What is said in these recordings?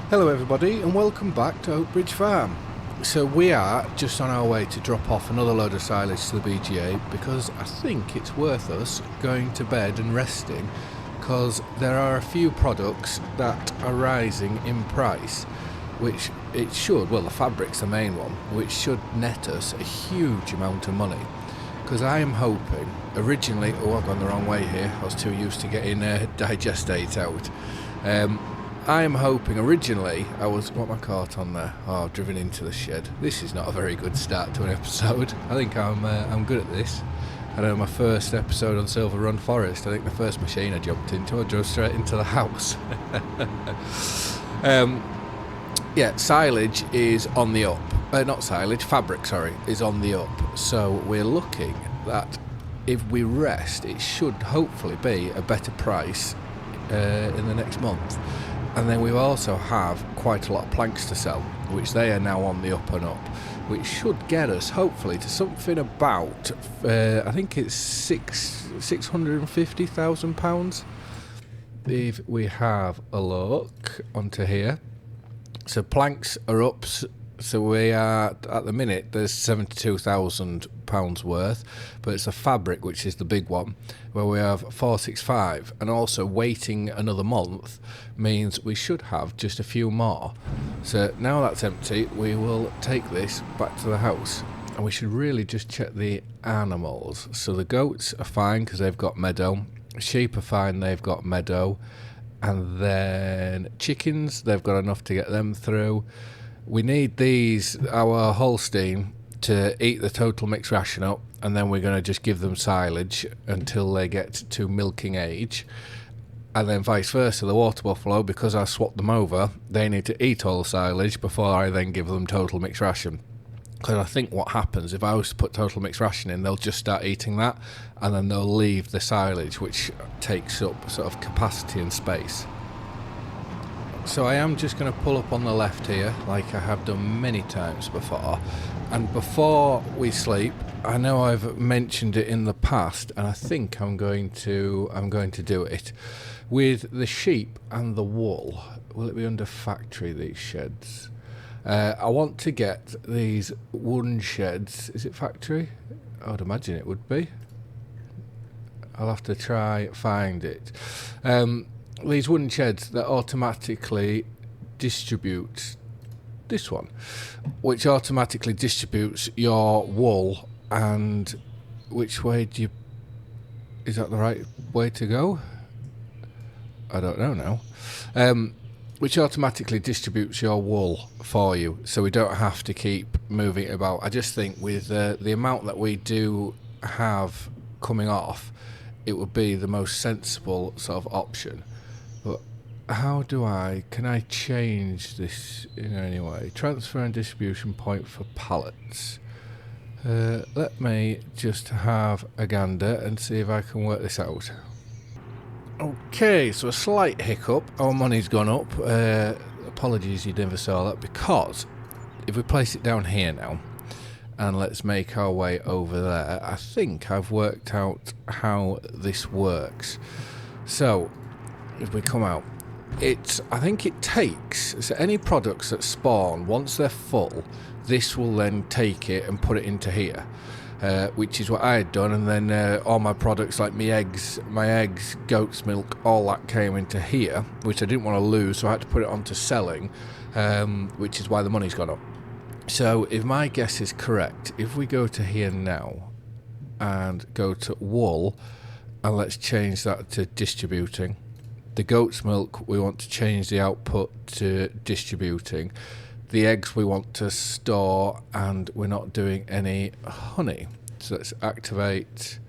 Hello everybody and welcome back to Oakbridge Farm. So we are just on our way to drop off another load of silage to the BGA because I think it's worth us going to bed and resting because there are a few products that are rising in price which it should, well the fabric's the main one, which should net us a huge amount of money. Because I am hoping, originally, I've gone the wrong way here, I was too used to getting digestate out. I am hoping, originally, what my cart on there? Oh, I've driven into the shed. This is not a very good start to an episode. I think I'm good at this. I know my first episode on Silver Run Forest, I think the first machine I jumped into, I drove straight into the house. Yeah, silage is on the up. Not silage, fabric, sorry, is on the up. So we're looking that if we rest, it should hopefully be a better price in the next month. And then we also have quite a lot of planks to sell, which they are now on the up and up, which should get us hopefully to something about, I think it's £650,000. If we have a look onto here. So planks are up, so we are, at the minute, there's £72,000 worth, but it's a fabric, which is the big one, where we have 465, and also waiting another month means we should have just a few more. So now that's empty, we will take this back to the house, and we should really just check the animals. So the goats are fine because they've got meadow, sheep are fine, they've got meadow, and then chickens, they've got enough to get them through. We need these, our Holstein, to eat the total mixed ration up, and then we're going to just give them silage until they get to milking age. And then vice versa, the water buffalo, because I swapped them over, they need to eat all the silage before I then give them total mixed ration. Because I think what happens, if I was to put total mixed ration in, they'll just start eating that, and then they'll leave the silage, which takes up sort of capacity and space. So I am just going to pull up on the left here, like I have done many times before. And before we sleep, I know I've mentioned it in the past, and I think I'm going to do it with the sheep and the wool. Will it be under factory, these sheds? I want to get these wooden sheds. Is it factory? I would imagine it would be. I'll have to try find it. These wooden sheds that automatically distribute this one, which automatically distributes your wool. And which way is that the right way to go? I don't know now. Which automatically distributes your wool for you, so we don't have to keep moving it about. I just think with the amount that we do have coming off, it would be the most sensible sort of option. But can I change this in any way? Transfer and distribution point for pallets. Let me just have a gander and see if I can work this out. Okay, so a slight hiccup. Our money's gone up. Apologies you never saw that, because if we place it down here now, and let's make our way over there, I think I've worked out how this works. So, if we come out, I think it takes, so any products that spawn, once they're full, this will then take it and put it into here. Which is what I had done, and then all my products like my eggs, goat's milk, all that came into here, which I didn't want to lose, so I had to put it onto selling, which is why the money's gone up. So if my guess is correct, if we go to here now and go to wool, and let's change that to distributing. The goat's milk, we want to change the output to distributing. The eggs we want to store, and we're not doing any honey. So let's activate,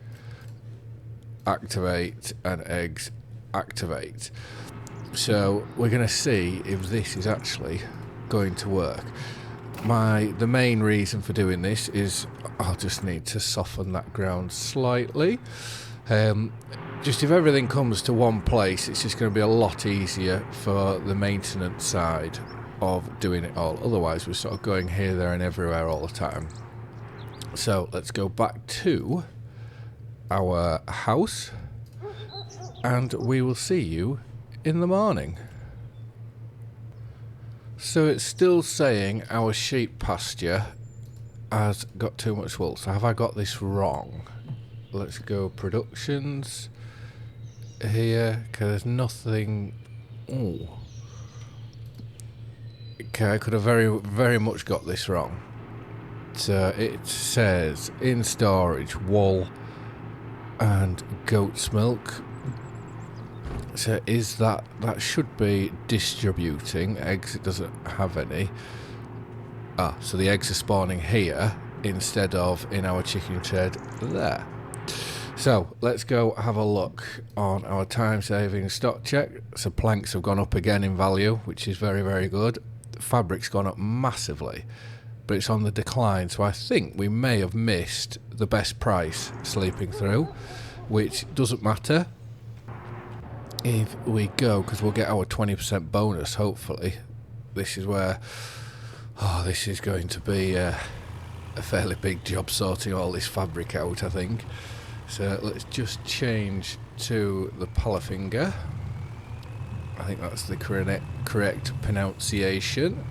and eggs, activate. So we're going to see if this is actually going to work. The main reason for doing this is I'll just need to soften that ground slightly. Just if everything comes to one place, it's just going to be a lot easier for the maintenance side of doing it all. Otherwise we're sort of going here, there and everywhere all the time. So let's go back to our house, and we will see you in the morning. So it's still saying our sheep pasture has got too much wool. So have I got this wrong? Let's go productions here, because there's nothing. Ooh. Okay, I could have very much got this wrong. So it says in storage wool and goat's milk. So is that should be distributing eggs? It doesn't have any. So the eggs are spawning here instead of in our chicken shed there. So let's go have a look on our time-saving stock check. So planks have gone up again in value, which is very good. Fabric's gone up massively, but it's on the decline. So I think we may have missed the best price sleeping through, which doesn't matter if we go, because we'll get our 20% bonus hopefully. This is where, this is going to be a fairly big job sorting all this fabric out, I think. So let's just change to the Palafinger. I think that's the correct pronunciation.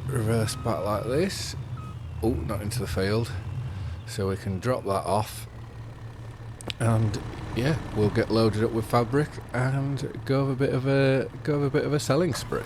Reverse back like this. Oh, not into the field. So we can drop that off. And yeah, we'll get loaded up with fabric and go have a bit of a selling spree.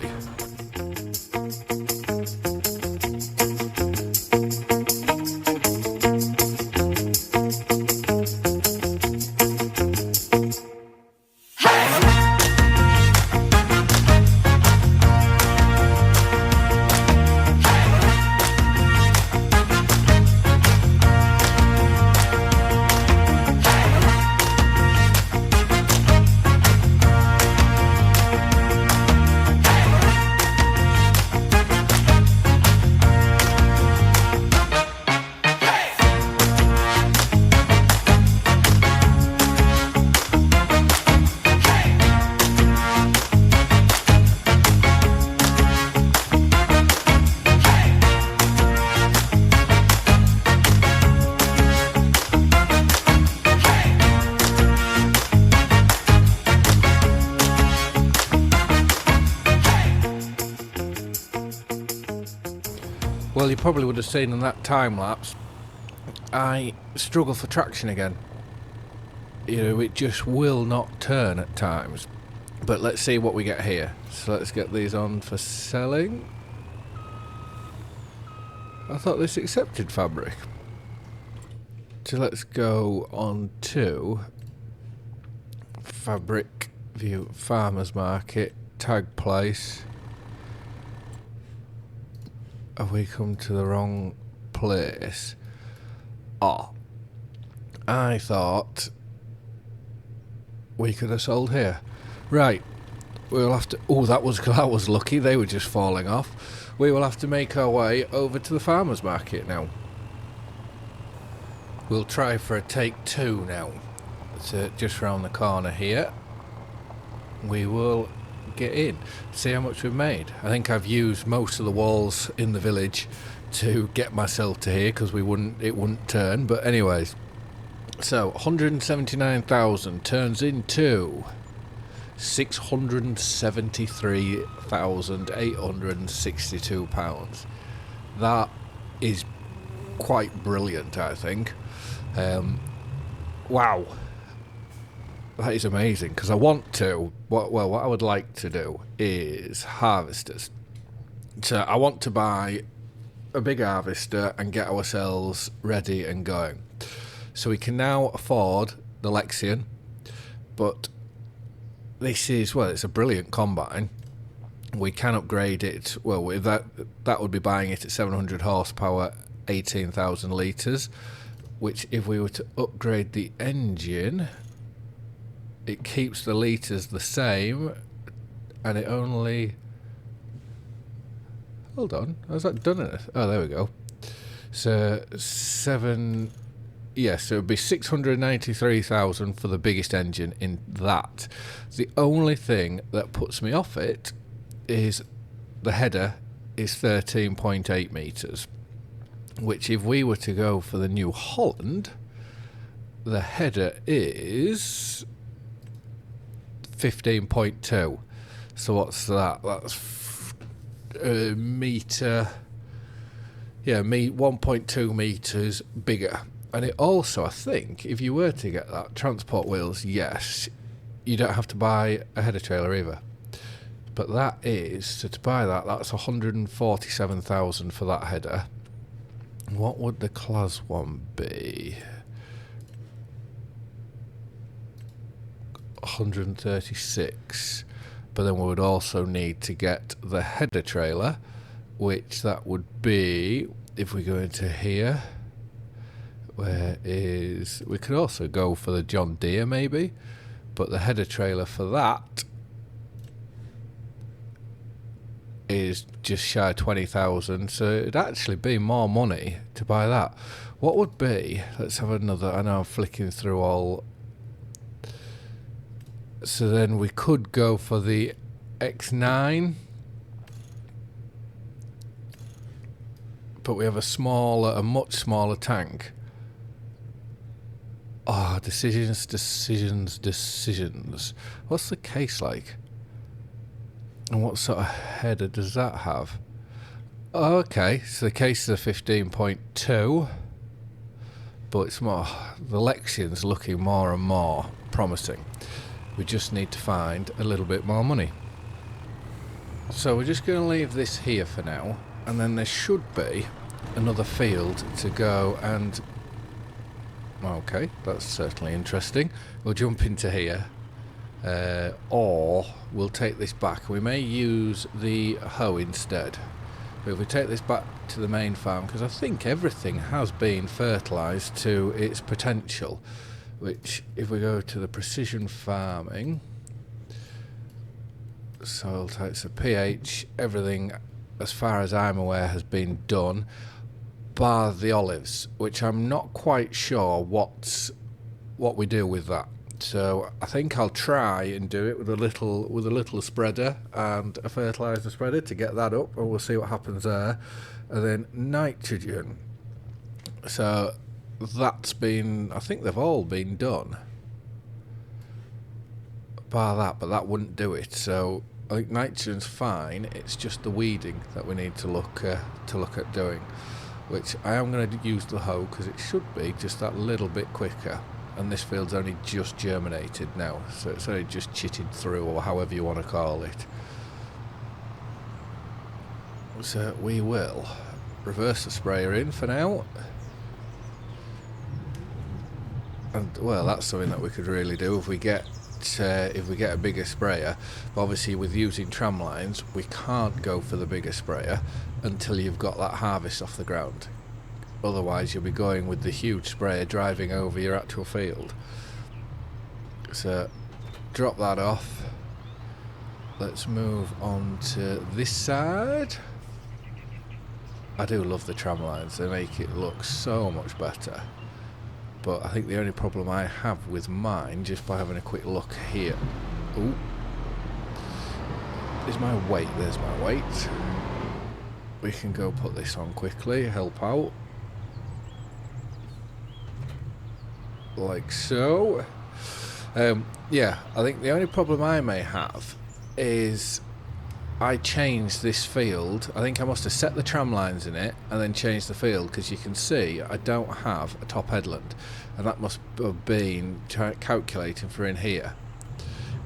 Well, you probably would have seen in that time lapse, I struggle for traction again. You know, it just will not turn at times. But let's see what we get here. So let's get these on for selling. I thought this accepted fabric. So let's go on to fabric view, farmers market, tag place. Have we come to the wrong place? I thought we could have sold here. Right, we'll have to. Oh, that was lucky. They were just falling off. We will have to make our way over to the farmers market now. We'll try for a take two now. It's just round the corner here. We will get in, see how much we've made. I think I've used most of the walls in the village to get myself to here because it wouldn't turn. But anyways, so 179,000 turns into 673,862 pounds. That is quite brilliant, I think. Wow. That is amazing, because I want to, what I would like to do is harvesters. So I want to buy a big harvester and get ourselves ready and going. So we can now afford the Lexion, but this is, well, it's a brilliant combine. We can upgrade it, well, with that would be buying it at 700 horsepower, 18,000 litres, which if we were to upgrade the engine, it keeps the litres the same, and it only... Hold on, how's that done it? Oh, there we go. So, yes, it would be 693,000 for the biggest engine in that. The only thing that puts me off it is the header is 13.8 metres, which if we were to go for the New Holland, the header is 15.2. So what's that? That's metre, 1.2 metres bigger. And it also, I think, if you were to get that, transport wheels, yes, you don't have to buy a header trailer either. But that is, so to buy that, that's 147,000 for that header. What would the class one be? 136. But then we would also need to get the header trailer, which that would be, if we go into here, we could also go for the John Deere maybe, but the header trailer for that is just shy of 20,000, so it'd actually be more money to buy that. What would be, let's have another, I know I'm flicking through all, so then we could go for the X9, but we have a much smaller tank. Oh, decisions. What's the case like? And what sort of header does that have? Oh, okay, so the case is a 15.2, but it's more, the Lexion's looking more and more promising. We just need to find a little bit more money. So we're just going to leave this here for now, and then there should be another field to go and... Okay, that's certainly interesting. We'll jump into here, or we'll take this back. We may use the hoe instead. But if we take this back to the main farm, because I think everything has been fertilised to its potential, which if we go to the precision farming, soil types of pH, everything as far as I'm aware has been done, bar the olives, which I'm not quite sure what we do with that. So I think I'll try and do it with a little spreader and a fertilizer spreader to get that up, and we'll see what happens there. And then nitrogen. So that's been, I think they've all been done, bar that, but that wouldn't do it. So I think nitrogen's fine. It's just the weeding that we need to look at doing, which I am going to use the hoe because it should be just that little bit quicker. And this field's only just germinated now, so it's only just chitted through, or however you want to call it. So we will reverse the sprayer in for now. And well, that's something that we could really do if we get a bigger sprayer. But obviously with using tram lines, we can't go for the bigger sprayer until you've got that harvest off the ground. Otherwise you'll be going with the huge sprayer driving over your actual field. So drop that off. Let's move on to this side. I do love the tram lines, they make it look so much better. But I think the only problem I have with mine, just by having a quick look here, is my weight. There's my weight. We can go put this on quickly, help out. Like so. Yeah, I think the only problem I may have is I changed this field. I think I must have set the tram lines in it and then changed the field, because you can see I don't have a top headland, and that must have been calculating for in here,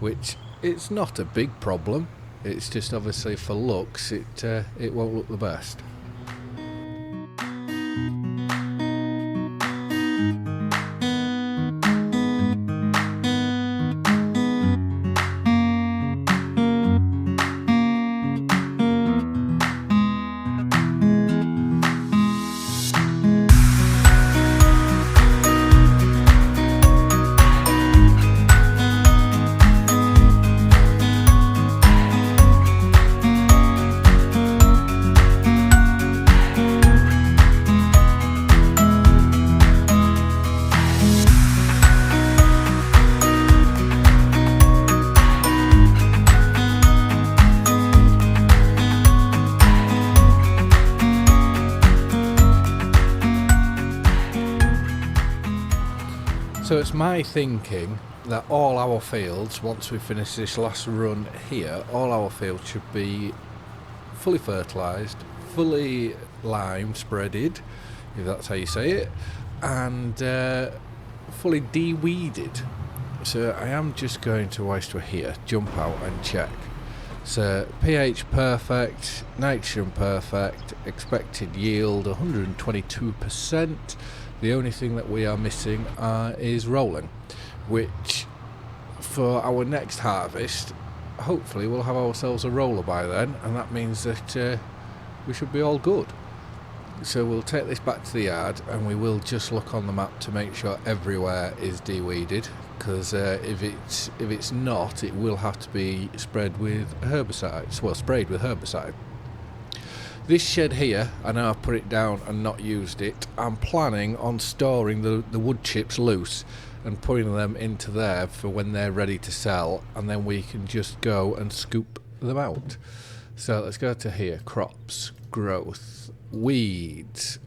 which it's not a big problem. It's just obviously for looks it won't look the best. So it's my thinking that all our fields, once we finish this last run here, all our fields should be fully fertilised, fully lime spreaded, if that's how you say it, and fully de-weeded. So I am just going to waste here, jump out and check. So pH perfect, nitrogen perfect, expected yield 122%. The only thing that we are missing is rolling, which for our next harvest, hopefully we'll have ourselves a roller by then, and that means that we should be all good. So we'll take this back to the yard and we will just look on the map to make sure everywhere is de-weeded, because if it's not, it will have to be spread with herbicides, well, sprayed with herbicide. This shed here, I know I've put it down and not used it. I'm planning on storing the wood chips loose and putting them into there for when they're ready to sell, and then we can just go and scoop them out. So let's go to here, crops, growth, weeds.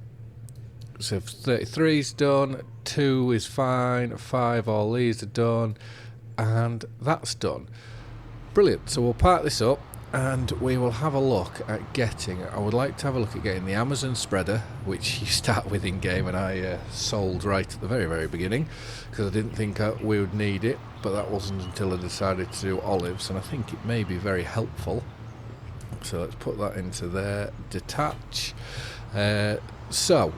So 33's done, 2 is fine, 5, all these are done, and that's done. Brilliant. So we'll park this up and we will have a look at I would like to have a look at getting the Amazon spreader, which you start with in game, and I sold right at the very beginning because I didn't think we would need it, but that wasn't until I decided to do olives, and I think it may be very helpful. So let's put that into there, detach. So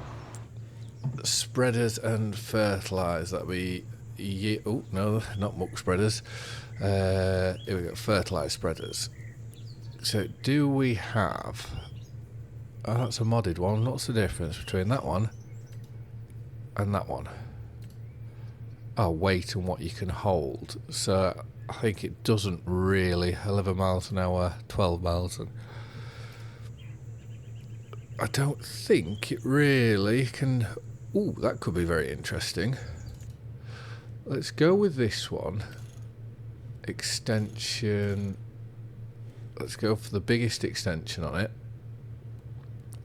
spreaders and fertilise, that'll be oh no, not muck spreaders. Here we go, fertilise spreaders. So do we have, oh, that's a modded one. What's the difference between that one and that one? Oh, weight and what you can hold. So I think it doesn't really, 11 miles an hour, 12 miles an, I don't think it really can. Ooh, that could be very interesting. Let's go with this one. Extension. Let's go for the biggest extension on it.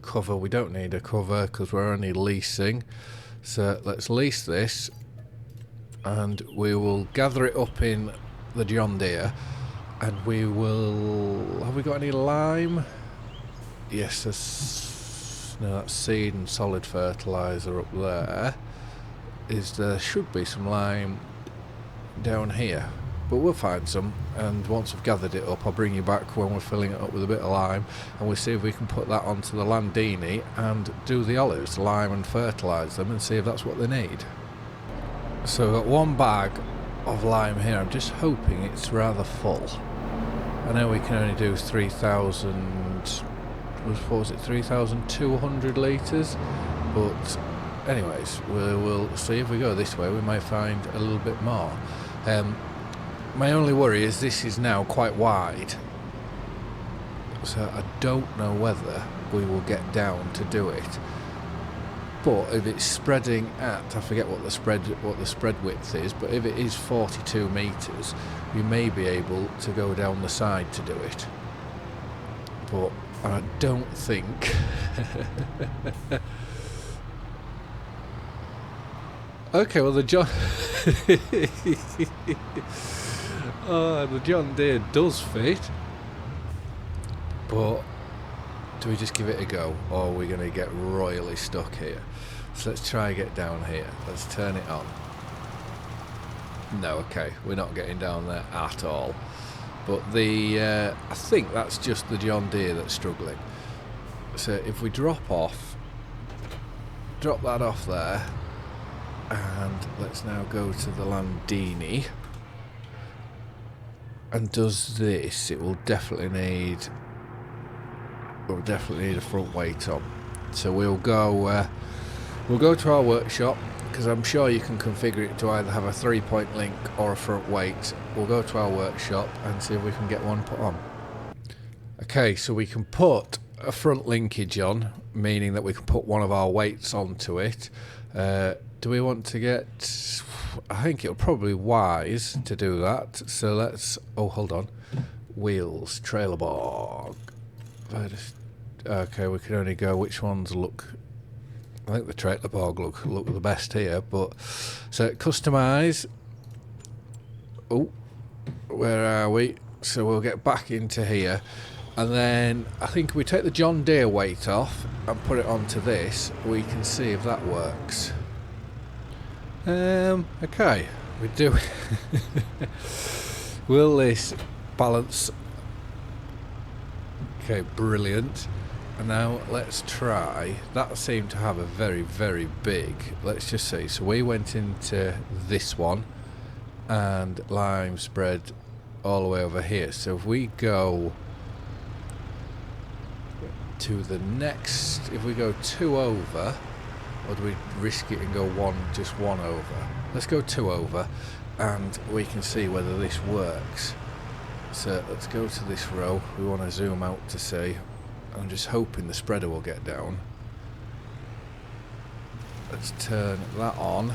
Cover, we don't need a cover because we're only leasing. So let's lease this and we will gather it up in the John Deere, and we will, have we got any lime? Yes, there's, no, that's seed and solid fertiliser up there. There should be some lime down here, but we'll find some, and once we've gathered it up I'll bring you back when we're filling it up with a bit of lime, and we'll see if we can put that onto the Landini and do the olives, lime and fertilise them, and see if that's what they need. So we've got one bag of lime here. I'm just hoping it's rather full. I know we can only do 3,000, what was it, 3,200 litres, but anyways, we'll see. If we go this way we might find a little bit more. My only worry is this is now quite wide, so I don't know whether we will get down to do it. But if it's spreading at, I forget what the spread width is, but if it is 42 metres, we may be able to go down the side to do it. But I don't think. Okay, well the John Deere does fit, but do we just give it a go, or are we going to get royally stuck here? So let's try and get down here. Let's turn it on. No, okay, we're not getting down there at all. But I think that's just the John Deere that's struggling. So if we drop that off there, and let's now go to the Landini, and does this, it will definitely need a front weight on. So we'll go to our workshop, because I'm sure you can configure it to either have a 3-point link or a front weight. We'll go to our workshop and see if we can get one put on. Okay, so we can put a front linkage on, meaning that we can put one of our weights onto it. Do we want to get, I think it'll probably be wise to do that. So let's, oh hold on, wheels, trailer bar. Okay, we can only go, which ones look, I think the trailer bar look the best here, but, so customise, oh, where are we? So we'll get back into here, And then I think if we take the John Deere weight off and put it onto this, we can see if that works. Okay, we do. Will this balance? Okay, brilliant. And now let's try. That seemed to have a very, very big. Let's just see. So we went into this one and lime spread all the way over here. So if we go to the next, if we go 2 over, or do we risk it and go just one over? Let's go 2 over and we can see whether this works. So let's go to this row. We want to zoom out to see. I'm just hoping the spreader will get down. Let's turn that on.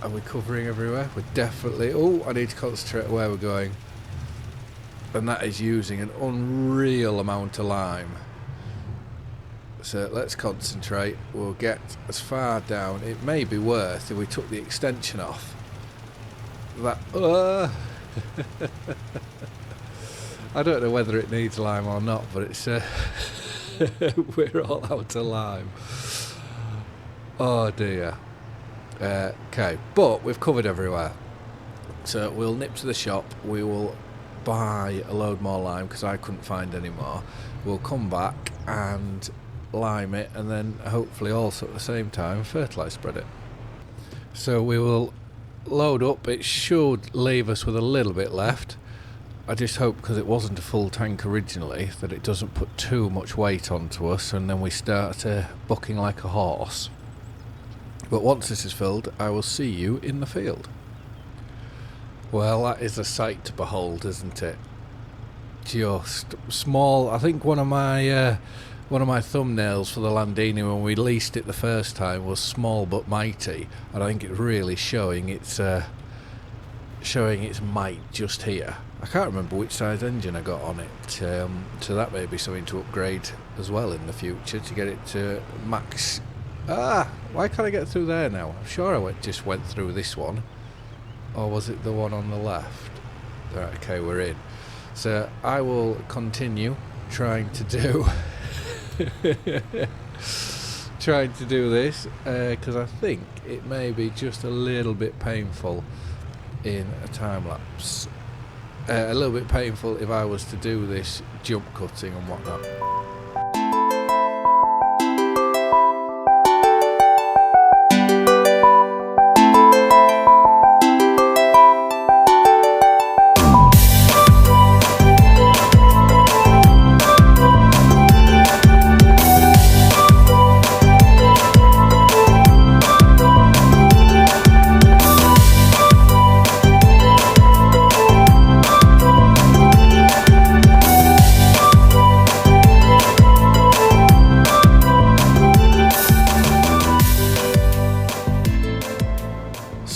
Are we covering everywhere? We're definitely... Oh, I need to concentrate where we're going. And that is using an unreal amount of lime. So let's concentrate. We'll get as far down. It may be worth if we took the extension off. That... I don't know whether it needs lime or not, but it's we're all out of lime. Oh dear. Okay, but we've covered everywhere. So we'll nip to the shop. We will buy a load more lime because I couldn't find any more. We'll come back and lime it, and then hopefully also at the same time fertilise spread it. So we will load up. It should leave us with a little bit left. I just hope, because it wasn't a full tank originally, that it doesn't put too much weight onto us and then we start bucking like a horse. But once this is filled, I will see you in the field. Well, that is a sight to behold, isn't it? Just small. I think one of my thumbnails for the Landini when we leased it the first time was small but mighty, and I think it's really showing its might just here. I can't remember which size engine I got on it, so that may be something to upgrade as well in the future to get it to max. Why can't I get through there now? I'm sure I just went through this one, or was it the one on the left? Right, okay, we're in. So I will continue trying to do this because I think it may be just a little bit painful in a time lapse. A little bit painful if I was to do this jump cutting and whatnot.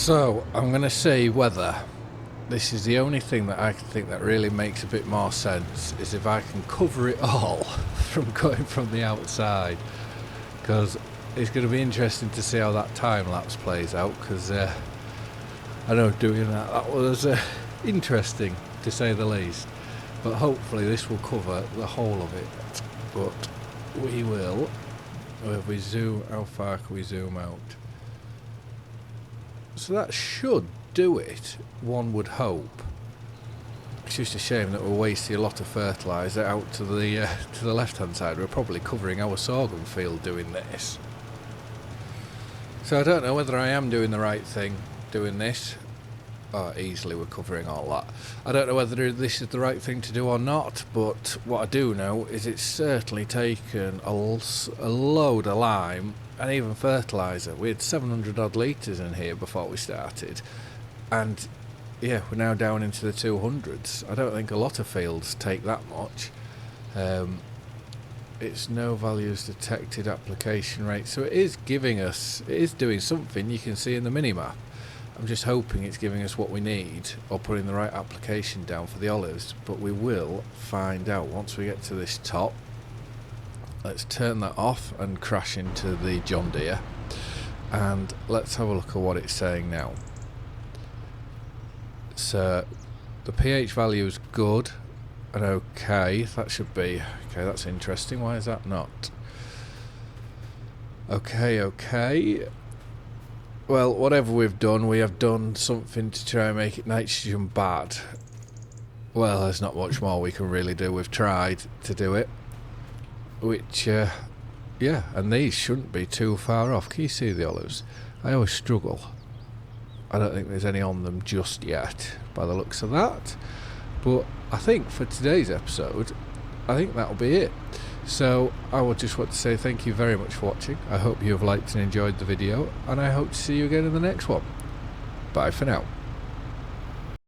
So I'm going to see whether this is the only thing that I can think that really makes a bit more sense, is if I can cover it all from going from the outside, because it's going to be interesting to see how that time lapse plays out, because I know doing that was interesting to say the least, but hopefully this will cover the whole of it. But we will, if we zoom, how far can we zoom out? So that should do it, one would hope. It's just a shame that we're wasting a lot of fertiliser out to the left hand side. We're probably covering our sorghum field doing this. So I don't know whether I am doing the right thing doing this. Oh, easily we're covering all that. I don't know whether this is the right thing to do or not, but what I do know is it's certainly taken a load of lime and even fertiliser. We had 700 odd litres in here before we started, and yeah, we're now down into the 200s. I don't think a lot of fields take that much. It's no values detected, application rate, so it is giving us, it is doing something. You can see in the mini-map. I'm just hoping it's giving us what we need, or putting the right application down for the olives, but we will find out once we get to this top. Let's turn that off and crash into the John Deere, and let's have a look at what it's saying now. So the pH value is good and okay. That should be okay. That's interesting. Why is that not? Okay. Well, whatever we've done, we have done something to try and make it nitrogen bad. Well, there's not much more we can really do. We've tried to do it, which, yeah, and these shouldn't be too far off. Can you see the olives? I always struggle. I don't think there's any on them just yet, by the looks of that. But I think for today's episode, I think that'll be it. So I would just want to say thank you very much for watching. I hope you have liked and enjoyed the video, and I hope to see you again in the next one. Bye for now.